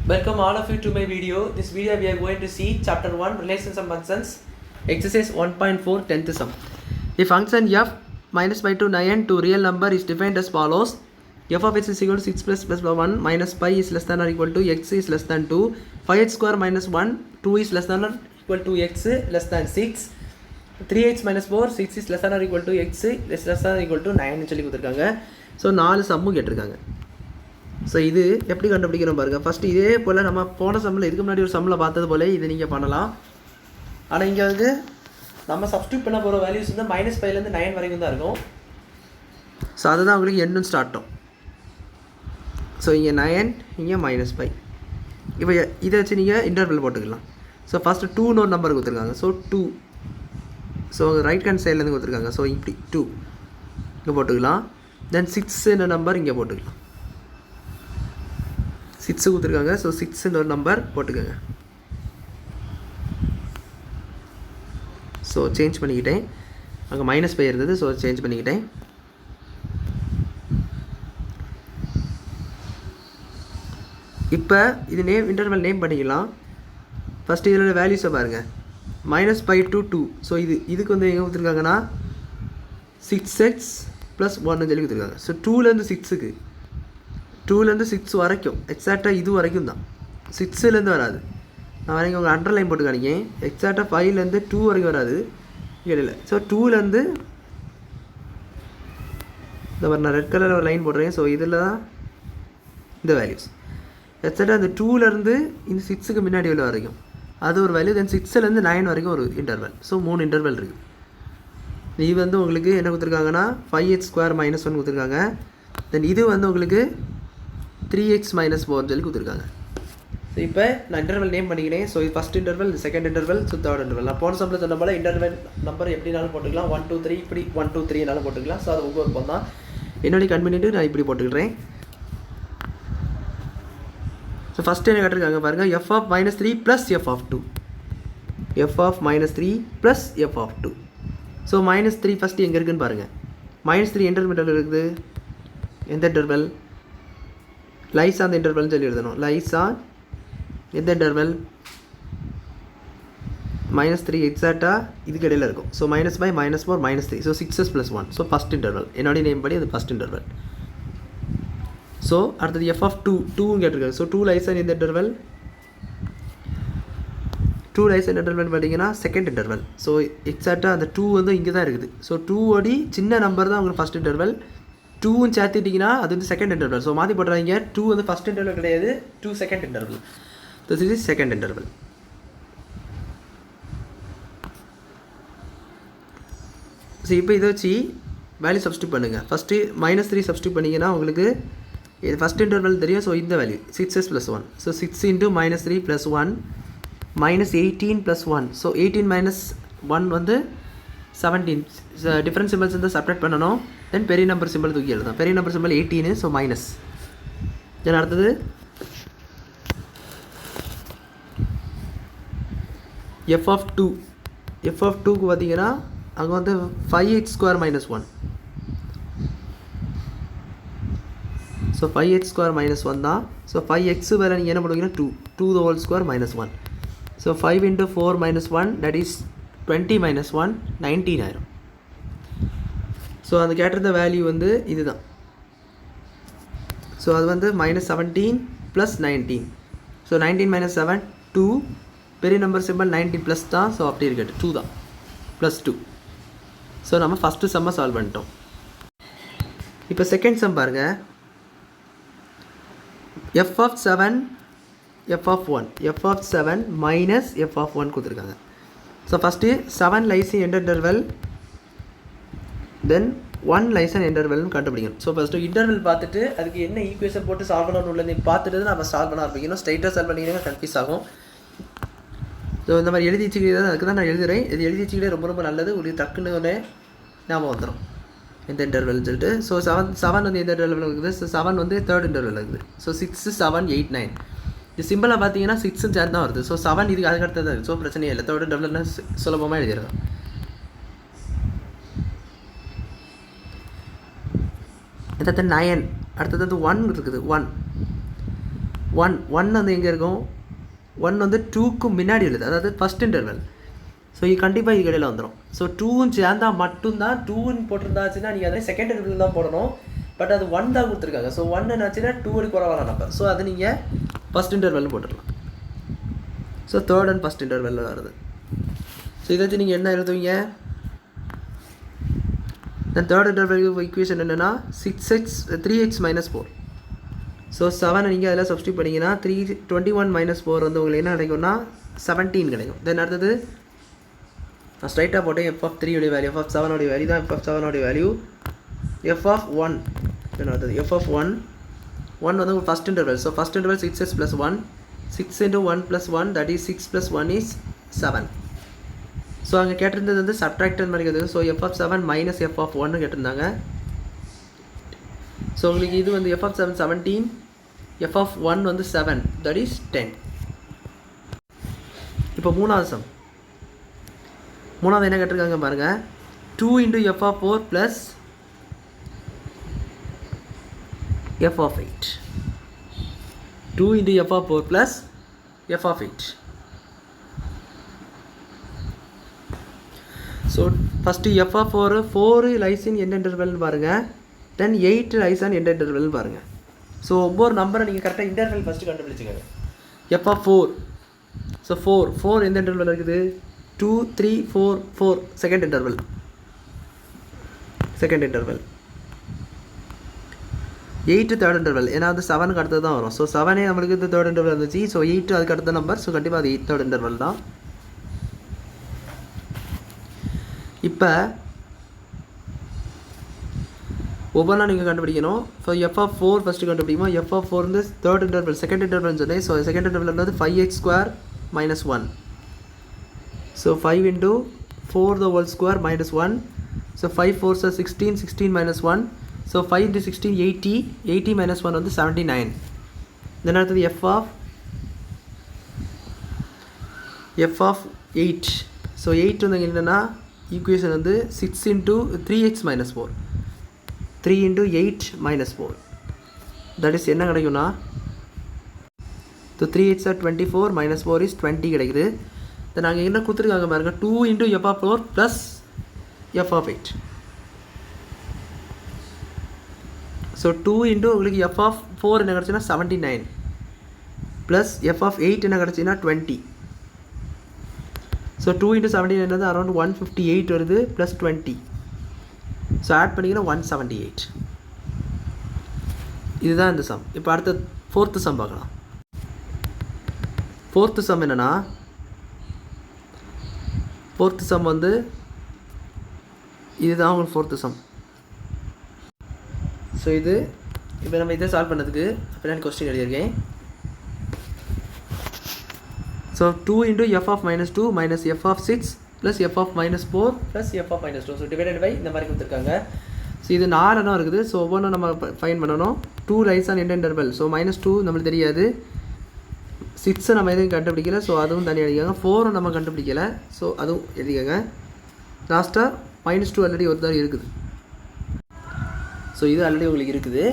Welcome all of you to my video. This video we are going to see chapter 1 relations and functions, exercise 1.4 10th sum. A function f minus pi to 9 to real number is defined as follows. F of x is equal to 6 plus 1 minus pi is less than or equal to x is less than 2. 5x square minus 1 2 is less than or equal to x less than 6. 3x minus 4 6 is less than or equal to x less than or equal to 9 சொல்லி கொடுத்துருக்காங்க. So 4 சம்மு கேட்டிருக்காங்க. So இது எப்படி கண்டுபிடிக்கிறோம் பாருங்கள். First இதே போல் நம்ம போன சம்மில் இதுக்கு முன்னாடி ஒரு சம்மில் பார்த்தது போல் இது நீங்கள் பண்ணலாம். ஆனால் இங்கே வந்து நம்ம சப்ஸ்டியூட் பண்ண போகிற வேல்யூஸ் வந்து -5லேருந்து 9 வரைக்கும் தான் இருக்கும். ஸோ அதுதான் உங்களுக்கு எண்ணும் ஸ்டார்ட்டும். ஸோ இங்கே 9 இங்கே -5. இப்போ இதை வச்சு நீங்கள் இன்டர்வல் போட்டுக்கலாம். ஸோ ஃபஸ்ட்டு 2ன்னு ஒரு நம்பர் கொடுத்துருக்காங்க. ஸோ 2. ஸோ ரைட் ஹேண்ட் சைட்லேருந்து கொடுத்துருக்காங்க. ஸோ இப்படி 2 இங்கே போட்டுக்கலாம். தென் 6ன்ற நம்பர் இங்கே போட்டுக்கலாம். 6 கொடுத்துருக்காங்க. ஸோ 6ன்ற ஒரு நம்பர் போட்டுக்கோங்க. ஸோ சேஞ்ச் பண்ணிக்கிட்டேன். அங்கே -5 இருந்தது. ஸோ சேஞ்ச் பண்ணிக்கிட்டேன். இப்போ இது இன்டர்வல் நேம் பண்ணிக்கலாம். ஃபஸ்ட்டு இதோட வேல்யூஸை பாருங்கள். -5 to 2. ஸோ இதுக்கு வந்து எங்கே கொடுத்துருக்காங்கன்னா 6x + 1 சொல்லி கொடுத்துருக்காங்க. ஸோ 2லேருந்து 6க்கு 2லேருந்து 6 வரைக்கும் எக்ஸாக்டாக இது வரைக்கும் தான். 6லேருந்து வராது. நான் வரைக்கும் உங்கள் அண்டர்லைன் போட்டு காணிங்க. எக்ஸாக்டாக 5லேருந்து 2 வரைக்கும் வராது இடையில. ஸோ 2லேருந்து இந்த மாதிரி நான் ரெட் கலரில் ஒரு லைன் போடுறேன். ஸோ இதில் தான் இந்த வேல்யூஸ் எக்ஸாக்டாக அந்த 2லேருந்து இந்த 6க்கு முன்னாடி உள்ள வரைக்கும் அது ஒரு வேல்யூ. தென் 6லேருந்து 9 வரைக்கும் ஒரு இன்டர்வல். ஸோ 3 இன்டர்வல் இருக்குது. இது வந்து உங்களுக்கு என்ன கொடுத்துருக்காங்கன்னா 5x ஸ்கொயர் -1 கொடுத்துருக்காங்க. தென் இது வந்து உங்களுக்கு 3x - 4 சொல்லி கொடுத்துருக்காங்க. ஸோ இப்போ நான் இன்டர்வல் நேம் பண்ணிக்கிறேன். ஸோ இது first interval, second interval, so third interval. நான் போன சம்பளம் சொன்ன போல் இன்டர்வல் நம்பர் எப்படினாலும் போட்டுக்கலாம். 1 2 3 இப்படி 1 2 3னாலும் போட்டுக்கலாம். ஸோ அது உங்கள் விருப்பம் தான். என்னுடைய கன்வீனியன்ட்டு நான் இப்படி போட்டுக்கிறேன். ஸோ ஃபஸ்ட்டு என்ன கேட்டிருக்காங்க பாருங்கள். f of -3 + f of 2. f of -3 + f of 2. So -3 first எங்கே இருக்குதுன்னு பாருங்கள். -3 இன்டர்வல் இருக்குது. எந்த இன்டர்வல்? லைஸ் ஆன் த இன்டர்வல்னு சொல்லி எழுதணும். லைஸ் ஆன் எந்த இன்டர்வல்? -3 எக்ஸாக்டாக இதுக்கு இடையில் இருக்கும். So -5 -4 -3. So 6s + 1. So first interval. என்னுடைய நேம் படி அது ஃபஸ்ட் இன்டர்வல். ஸோ அடுத்தது f of 2 கேட்டிருக்காரு. ஸோ 2 லைஸ் ஆன் இந்த இன்டர்வல். 2 லைஸ் ஆன் இன்டர்வல் பார்த்தீங்கன்னா செகண்ட் இன்டர்வல். ஸோ எக்ஸாக்டாக அந்த 2 வந்து இங்கே தான் இருக்குது. ஸோ 2 ஓடி சின்ன நம்பர் தான் உங்களுக்கு ஃபஸ்ட் இன்டர்வல். 2வும் சேர்த்துட்டிங்கன்னா அது வந்து செகண்ட் இன்டர்வல். ஸோ மாற்றி போடுறாங்க. 2 வந்து ஃபஸ்ட் இன்டர்வல் கிடையாது. 2 second interval. This is second interval. So இப்போ இதை வச்சு வேல்யூ சப்ஸ்டியூட் பண்ணுங்கள். ஃபஸ்ட்டு -3 சப்ஸ்டியூட் பண்ணிங்கன்னா உங்களுக்கு இது ஃபஸ்ட் இன்டர்வல் தெரியும். ஸோ இந்த வேல்யூ 6s + 1. ஸோ 6 × -3 + 1 -18 + 1. ஸோ 18 - 1 வந்து 17. டிஃப்ரெண்ட் சிம்பிள்ஸ் வந்து செப்பரேட் பண்ணணும். தென் பெரிய நம்பர் சிம்பிள் தூக்கி எழுதணும். பெரிய number simple 18. So minus. Then அடுத்தது f of 2. f of 2க்கு பார்த்தீங்கன்னா அங்கே வந்து 5x square -1. So 5x square -1 தான். ஸோ 5x வேறு நீங்கள் என்ன பண்ணுவீங்கன்னா 2 the whole square -1. So 5 × 4 - 1 that is 20 - 1 19 ஆயிரும். ஸோ அது கேட்டிருந்த வேல்யூ வந்து இது தான். ஸோ அது வந்து -17 + 19. ஸோ 19 - 7 2. பெரிய நம்பர் சிம்பிள் 19 ப்ளஸ் தான். ஸோ அப்படி இருக்கட்டு 2 தான் +2. ஸோ நம்ம ஃபஸ்ட்டு சம்மை சால்வ் பண்ணிட்டோம். இப்போ செகண்ட் சம் பாருங்கள். f of 7 f of 1. f of 7 - f of 1 கொடுத்துருக்காங்க. So first 7 lies in interval. Then 1 lies in இன்டர்வல்னு கண்டுபிடிக்கணும். ஸோ ஃபஸ்ட்டு இன்டர்வல் பார்த்துட்டு அதுக்கு என்ன ஈக்குவேஷன் போட்டு சால்வ் பண்ணணும் உள்ளது பார்த்துட்டு நம்ம சால்வ் பண்ண ஆரம்பிக்கணும். ஸ்ட்ரைட்டாக சால்வ் பண்ணிங்கன்னா கன்ஃபியூஸ் ஆகும். ஸோ இந்த மாதிரி எழுதி வச்சுக்கிறது அதுக்கு தான் நான் எழுதுகிறேன். இது எழுதி வச்சுக்கிட்டே ரொம்ப ரொம்ப நல்லது. ஒரு டக்குன்னு ஒன்று ஞாபகம் வந்துடும் எந்த இன்டர்வல்னு சொல்லிட்டு. ஸோ 7 வந்து எந்த இன்டர்வல் இருக்குது? ஸோ 7 வந்து தேர்ட் இன்டர்வல் இருக்குது. ஸோ 6 7 8 9. இது சிம்பிளாக பார்த்தீங்கன்னா 6 சேர்ந்து தான் வருது. ஸோ 7 இதுக்கு அதுக்கு அடுத்தது இருக்குது. ஸோ பிரச்சனையே இல்லை. தேர்ட் இன்டர்வல்னா சுலபமாக எழுதிடலாம். அடுத்தது 9. அடுத்தது 1 இருக்குது. 1 1 வந்து எங்கே இருக்கும், 1 வந்து 2க்கு முன்னாடி எழுது, அதாவது ஃபஸ்ட் இன்டர்வல். ஸோ இது கண்டிப்பாக இது இடையில வந்துடும். ஸோ 2ன்னு சேர்ந்தால் மட்டும்தான், 2ன்னு போட்டிருந்தாச்சுன்னா நீங்கள் அதை செகண்ட் இன்டர்வல் தான் போடணும். பட் அது 1 தான் கொடுத்துருக்காங்க. ஸோ 1 என்னாச்சுன்னா 2 குறைவான நம்பர். ஸோ அதை நீங்கள் ஃபஸ்ட் இன்டர்வல் போட்டுடலாம். ஸோ தேர்ட் அண்ட் ஃபஸ்ட் இன்டர்வெல்ல வருது. ஸோ இதை வச்சு நீங்கள் என்ன எழுதுவீங்க, தென் தேர்ட் இன்டர்வல் ஈக்குவேஷன் என்னென்னா 3x - 4. ஸோ 7 நீங்கள் அதில் சப்ஸ்டியூட் பண்ணிங்கன்னா 21 - 4 வந்து உங்களுக்கு என்ன கிடைக்கும்னா 17 கிடைக்கும். தென் அடுத்தது நான் ஸ்ட்ரைட்டாக போட்டேன், f(3) உடைய வேல்யூ, f(7) உடைய வேல்யூ தான் f(7) உடைய வேல்யூ, f(1) தென் அடுத்தது f(1) வந்து first interval. So first interval 6x + 1, 6 × 1 + 1, that is 6 + 1 is 7. So அங்கே கேட்டிருந்தது வந்து சப்ட்ராக்டர் மாதிரி கேட்டது. ஸோ f(7) - f(1) கேட்டிருந்தாங்க. ஸோ உங்களுக்கு இது வந்து f(7) 17, f(1) வந்து 7, that is 10. இப்போ மூணாவது என்ன கேட்டிருக்காங்க பாருங்கள், 2 × f(4) + f(8), 2 × f(4) + f(8). So first f(4) 4 lies in எந்த இன்டர்வல்னு பாருங்கள், தென் 8 லைஸ் ஆன் எந்த இன்டர்வல்னு பாருங்கள். ஸோ ஒவ்வொரு நம்பரை நீங்கள் கரெக்டாக இன்டர்வல் ஃபஸ்ட்டு கண்டுபிடிச்சிக்கோங்க. f(4), ஸோ 4 எந்த இன்டர்வல் இருக்குது, 2, 3, 4 செகண்ட் இன்டர்வல். 8 தேர்ட் இன்டர்வல், ஏன்னா வந்து 7க்கு அடுத்தது தான் வரும். ஸோ 7 நம்மளுக்கு இது தேர்ட் இன்டர்வல் இருந்துச்சு. ஸோ 8 அதுக்கு அடுத்த நம்பர். ஸோ கண்டிப்பாக அது 8 தேர்ட் இன்டர்வல் தான். இப்போ ஒவ்வொன்றா நீங்கள் கண்டுபிடிக்கணும். ஸோ f(4) ஃபஸ்ட்டு கண்டுபிடிக்குமா, f(4) வந்து தேர்ட் இன்டர்வல் செகண்ட் இன்டர்வல்னு சொன்னேன். ஸோ செகண்ட் இன்டர்வல் வந்து 5x² - 1. So 5 × 4 the whole square minus 1. So 5 4s are 16, 16 - 1. So 5 × 16 80, 80 - 1 வந்து 79. தென் அடுத்தது f(8). ஸோ 8 வந்து என்னென்னா ஈக்குவேஷன் வந்து 6 × 3x - 4, 3 × 8 - 4, தட் இஸ் என்ன கிடைக்கும்னா, ஸோ 3x are 24, -4 is 20 கிடைக்குது. தென் நாங்கள் என்ன கொடுத்துருக்காங்க பாருங்கள், 2 × f(4) + f(8). ஸோ 2 × உங்களுக்கு f(4) என்ன கிடச்சுன்னா 79 ப்ளஸ் f(8) என்ன கிடச்சின்னா 20. ஸோ 2 × 79 என்னது அரௌண்ட் 158 வருது ப்ளஸ் 20. ஸோ ஆட் பண்ணிங்கன்னா 178. இதுதான் இந்த சம். இப்போ அடுத்த ஃபோர்த்து சம் பார்க்கலாம். ஃபோர்த்து சம் என்னென்னா, ஃபோர்த்து சம் வந்து இதுதான் உங்களுக்கு ஃபோர்த்து சம். ஸோ இது இப்போ நம்ம இதை சால்வ் பண்ணதுக்கு அப்படின்னா கொஸ்டின் எழுதியிருக்கேன். So 2 × f(-2) - f(6) + f(-4) + f(-2). So divided by இந்த மாதிரி கொடுத்துருக்காங்க. ஸோ இது 4 எண்ணம் இருக்குது. ஸோ ஒவ்வொன்றும் நம்ம ஃபைன் பண்ணணும். 2 லைஸ் ஆன் எந்த இன்டர்வல், ஸோ -2 நம்மளுக்கு தெரியாது. 6 நம்ம எதுவும் கண்டுபிடிக்கல, ஸோ அதுவும் தனியாக எழுதிக்காங்க. 4 நம்ம கண்டுபிடிக்கலை, ஸோ அதுவும் எழுதிக்காங்க. லாஸ்ட்டாக -2 ஆல்ரெடி ஒரு தான் இருக்குது. ஸோ இது ஆல்ரெடி உங்களுக்கு இருக்குது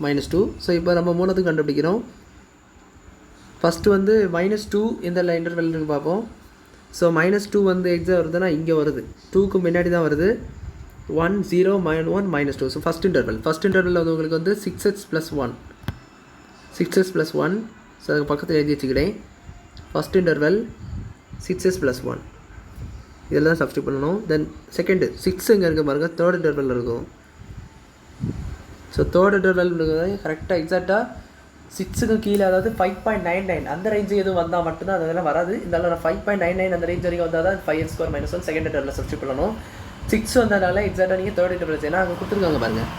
-2. ஸோ இப்போ நம்ம மூணத்துக்கு கண்டுபிடிக்கிறோம். ஃபஸ்ட்டு வந்து -2 இந்த இன்டர்வெல்னு பார்ப்போம். ஸோ -2 வந்து எக்ஸாம் வருதுன்னா இங்கே வருது, 2க்கு முன்னாடி தான் வருது. 1 0 -1 -2. ஸோ ஃபஸ்ட் இன்டர்வெல் வந்து உங்களுக்கு வந்து 6x + 1, 6x + 1. ஸோ அதுக்கு பக்கத்தில் எழுதி வச்சுக்கிறேன். ஃபஸ்ட் இன்டர்வெல் 6x + 1 இதெல்லாம் தான் சப்ஸ்டியூட் பண்ணணும். தென் செகண்டு 6 எங்கே இருக்க பாருங்கள், தேர்ட் இன்டர்வெல் இருக்கும். ஸோ தேர்ட் இன்டர்வெல் கரெக்டாக எக்ஸாக்டாக 6க்கு கீழே, அதாவது 5.99 அந்த ரேஞ்சு எதுவும் வந்தால் மட்டும்தான் அதெல்லாம் வராது. இருந்தாலும் நான் 5.99 அந்த ரேஞ்ச் வரைக்கும் வந்தால் தான் 5x² - 1 செகண்ட் இன்டர்வெல் சப்ஸ்டியூட் பண்ணணும். 6 வந்ததுனால எக்ஸாக்டாக நீங்கள் தேர்ட் இன்டர்வெல், ஏன்னா அங்கே கொடுத்துருக்காங்க பாருங்கள்,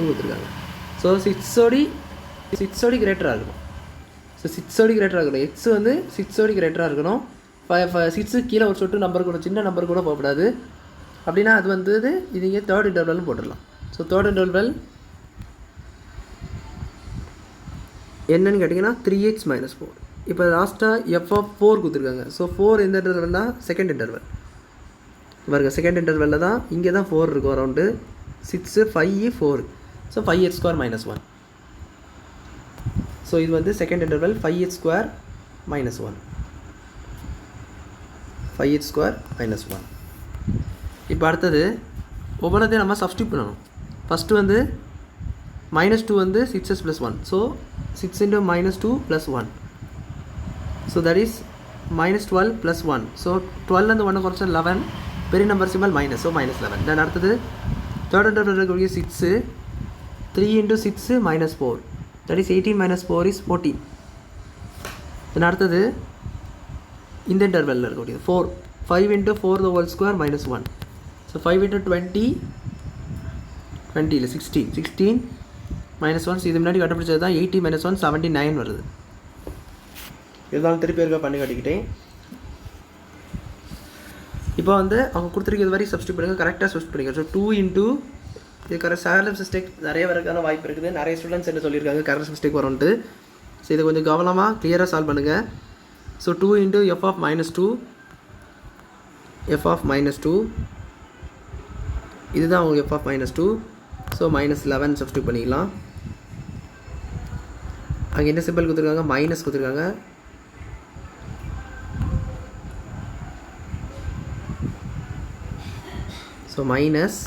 <= கொடுத்துருக்காங்க. ஸோ 6 கிரேட்டராக இருக்கணும். ஸோ 6 கிரேட்டராக இருக்கணும். எக்ஸ் வந்து 6 கிரேட்டராக இருக்கணும். 6 கீழே ஒரு சொட்டு நம்பர் கூட, சின்ன நம்பர் கூட போகக்கூடாது. அப்படின்னா அது வந்து இது இங்கே தேர்ட் இன்டர்வல்னு போட்டுடலாம். ஸோ தேர்ட் இன்டர்வல் என்னன்னு கேட்டிங்கன்னா 3x - 4. இப்போ லாஸ்ட்டாக f(4) கொடுத்துருக்காங்க. ஸோ 4 எந்த இன்டர்வல்னா செகண்ட் இன்டர்வல் பாருங்கள். செகண்ட் இன்டர்வலில் தான் இங்கே தான் 4 இருக்கும், அரௌண்டு 6 5 4. So 5x² - 1. ஸோ இது வந்து second interval 5h square minus 1. 5h square minus 1. இப்போ அடுத்தது ஒவ்வொன்றத்தையும் நம்ம சப்ஸ்டியூட் பண்ணணும். ஃபஸ்ட்டு வந்து -2 வந்து 6s plus 1. So 6 into -2 plus 1. So that is -12 plus 1. So 12 and 1 குறைச்சா 11. பெரிய நம்பர் சிம்பல் மைனஸ், ஸோ -11. தென் அடுத்தது தேர்ட் இன்டர்வல் இருக்கக்கூடிய 6 3 into 6 minus 4. That is 18 minus 4 is 14. Then அடுத்தது இந்த இன்டர்வெல்ல இருக்கக்கூடியது 4 5 into 4 the whole square minus 1. So 5 into 20 இல்லை 16 minus 1. இது முன்னாடி கண்டுபிடிச்சது தான் 80 minus 1 79 வருது. இதுதான் திருப்பி இருக்க பண்ணி காட்டிக்கிட்டேன். இப்போ வந்து அவங்க கொடுத்துருக்கிறது வரை சப்ஸ்டியூட் பண்ணுங்க, கரெக்டாக சப்ஸ்டியூட் பண்ணிக்க. ஸோ 2 into இது கரெக்ட் சார்லப் மிஸ்டேக் நிறைய வரக்கான வாய்ப்பு இருக்குது. நிறைய ஸ்டூடெண்ட்ஸ் என்ன சொல்லியிருக்காங்க கரெக்ட் மிஸ்டேக் வரும்ட்டு. ஸோ இதை கொஞ்சம் கவனமாக கிளியராக சால்வ் பண்ணுங்கள். So 2 into f of minus 2 இதுதான் அவங்க f of minus 2. So -11 substitute பண்ணிக்கலாம். அங்கே என்ன சிம்பிள் கொடுத்துருக்காங்க, மைனஸ் கொடுத்துருக்காங்க. ஸோ மைனஸ்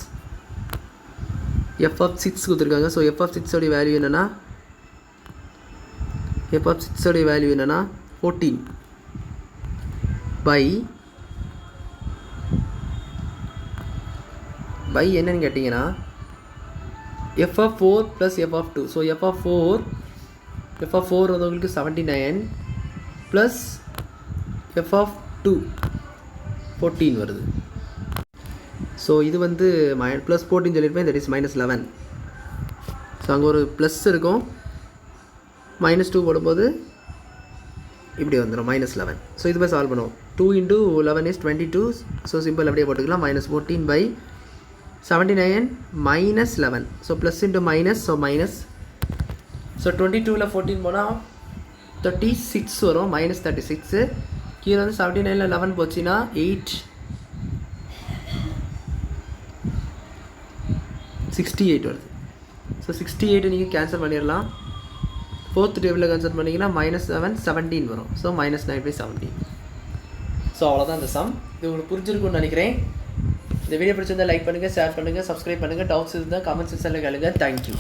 f of 6 கொடுத்துருக்காங்க. ஸோ f of 6 உடைய வேல்யூ என்னென்னா f of 6 உடைய வேல்யூ என்னென்னா 14 பை என்னன்னு கேட்டிங்கன்னா f of 4 plus f of 2. So f of 4 வந்து உங்களுக்கு 79 ப்ளஸ் f of 2 14 வருது. ஸோ இது வந்து ப்ளஸ் 14 சொல்லியிருப்பேன், தட் இஸ் -11. ஸோ அங்கே ஒரு ப்ளஸ் இருக்கும், -2 போடும்போது இப்படி வந்துடும் -11. ஸோ இது போய் சால்வ் பண்ணுவோம். 2 into 11 is 22. ஸோ சிம்பிள் அப்படியே போட்டுக்கலாம். -14 by 79 -11. So plus into minus, so minus. So 22ல் 14 போனால் 36 வரும், -36. கீழே வந்து 79ல் 11 போச்சுன்னா 68 வருது. ஸோ 68 நீங்கள் கேன்சல் பண்ணிடலாம். ஃபோர்த் டேபிளில் கேன்சல் பண்ணிங்கன்னா -7 17 வரும். ஸோ -9/17. ஸோ அவ்வளோதான் இந்த சம். இது உங்களுக்கு புரிஞ்சிருக்கும்னு நினைக்கிறேன். இந்த வீடியோ பிடிச்சிருந்தால் லைக் பண்ணுங்கள், ஷேர் பண்ணுங்கள், சப்ஸ்கிரைப் பண்ணுங்கள். டவுட்ஸ் இருந்தால் கமெண்ட் செக்ஷனில் கேளுங்க. தேங்க்யூ.